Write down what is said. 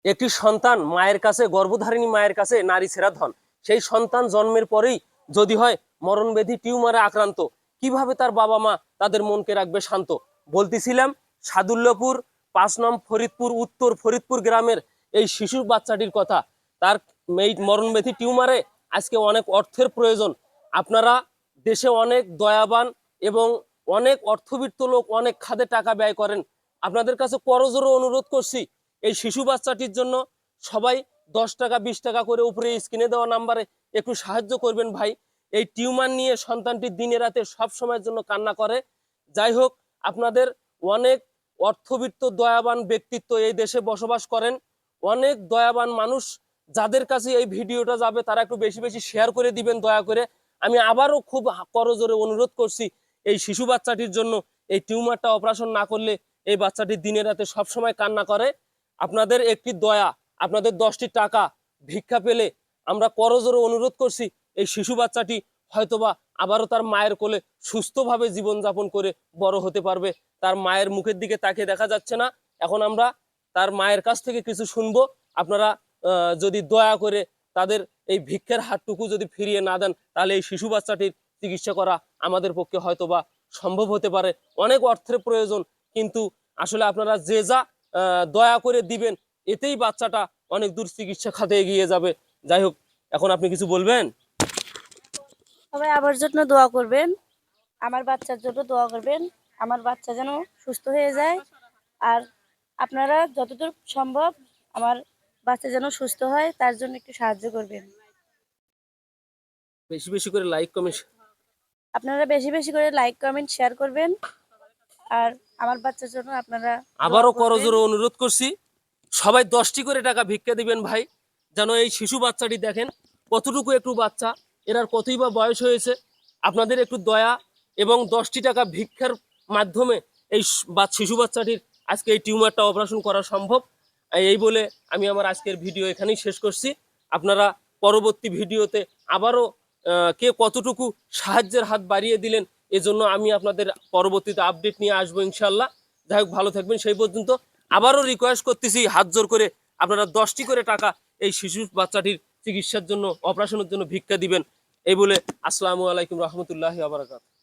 একটি সন্তান মায়ের কাছে, গর্ভধারিণী মায়ের কাছে নারী সেরা ধন। সেই সন্তান জন্মের পরেই যদি হয় মরণব্যাধি টিউমারে আক্রান্ত, কিভাবে তার বাবা মা তাদের মনকে রাখবে শান্ত? বলতেছিলাম সাদুল্যপুর 5 নং ফরিদপুর উত্তর ফরিদপুর গ্রামের এই শিশু বাচ্চাটির কথা। তার এই মরণব্যাধি টিউমারে আজকে অনেক অর্থের প্রয়োজন। আপনারা দেশে অনেক দয়াবান এবং অনেক অর্থবিত্ত লোক অনেক খাতে টাকা ব্যয় করেন। আপনাদের কাছে করজোড়ে অনুরোধ করছি, এই শিশু বাচ্চাটির জন্য সবাই 10 টাকা 20 টাকা করে উপরে স্ক্রিনে দেওয়া নাম্বারে একটু সাহায্য করবেন ভাই। এই টিউমার নিয়ে সন্তানটি দিনে রাতে সব সময়ের জন্য কান্না করে। যাই হোক, আপনাদের অনেক অর্থবিত্ত দয়াবান ব্যক্তিত্ব এই দেশে বসবাস করেন, অনেক দয়াবান মানুষ যাদের কাছে এই ভিডিওটা যাবে তারা একটু বেশি বেশি শেয়ার করে দিবেন দয়া করে। আমি আবারও খুব করজোরে অনুরোধ করছি এই শিশু বাচ্চাটির জন্য। এই টিউমারটা অপারেশন না করলে এই বাচ্চাটি দিনে রাতে সবসময় কান্না করে। আপনাদের একটি দয়া, আপনাদের 10টি টাকা ভিক্ষা পেলে আমরা করজোরে অনুরোধ করছি এই শিশু বাচ্চাটি হয়তোবা আবারও তার মায়ের কোলে সুস্থভাবে জীবনযাপন করে বড় হতে পারবে। তার মায়ের মুখের দিকে তাকিয়ে দেখা যাচ্ছে না। এখন আমরা তার মায়ের কাছ থেকে কিছু শুনবো। আপনারা যদি দয়া করে তাদের এই ভিক্ষার হাতটুকু যদি ফিরিয়ে না দেন, তাহলে এই শিশু বাচ্চাটির চিকিৎসা করা আমাদের পক্ষে হয়তোবা সম্ভব হতে পারে। অনেক অর্থের প্রয়োজন, কিন্তু আসলে আপনারা যে যা দয়া করে দিবেন এতেই বাচ্চাটা অনেক দূর চিকিৎসা খাতে এগিয়ে যাবে। যাই হোক, এখন আপনি কিছু বলবেন? সবাই আমার জন্য দোয়া করবেন, আমার বাচ্চার জন্য দোয়া করবেন, আমার বাচ্চা যেন সুস্থ হয়ে যায়। আর আপনারা যতদূর সম্ভব আমার বাচ্চা যেন সুস্থ হয় তার জন্য একটু সাহায্য করবেন। বেশি বেশি করে লাইক কমেন্ট, আপনারা বেশি বেশি করে লাইক কমেন্ট শেয়ার করবেন। আর আমার বাচ্চার জন্য আপনারা দোয়া আবারও করবেন। করজোরে অনুরোধ করছি সবাই 10টি করে টাকা ভিক্ষা দিবেন ভাই, যেন এই শিশু বাচ্চাটি দেখেন কতটুকু একটু বাচ্চা, এরার কতই বা বয়স হয়েছে। আপনাদের একটু দয়া এবং 10টি টাকা ভিক্ষার মাধ্যমে এই শিশু বাচ্চাটির আজকে এই টিউমারটা অপারেশন করা সম্ভব। এই বলে আমি আমার আজকের ভিডিও এখানেই শেষ করছি। আপনারা পরবর্তী ভিডিওতে আবারও কে কতটুকু সাহায্যের হাত বাড়িয়ে দিলেন এজন্য আমি আপনাদের পরবর্তীতে আপডেট নিয়ে আসবো ইনশাল্লাহ। যাই হোক, ভালো থাকবেন সেই পর্যন্ত। আবারও রিকোয়েস্ট করতেছি হাত জোর করে আপনারা 10টি করে টাকা এই শিশু বাচ্চাটির চিকিৎসার জন্য, অপারেশনের জন্য ভিক্ষা দিবেন। এই বলে আসসালামু আলাইকুম রহমতুল্লাহি ওয়া বারাকাতুহু।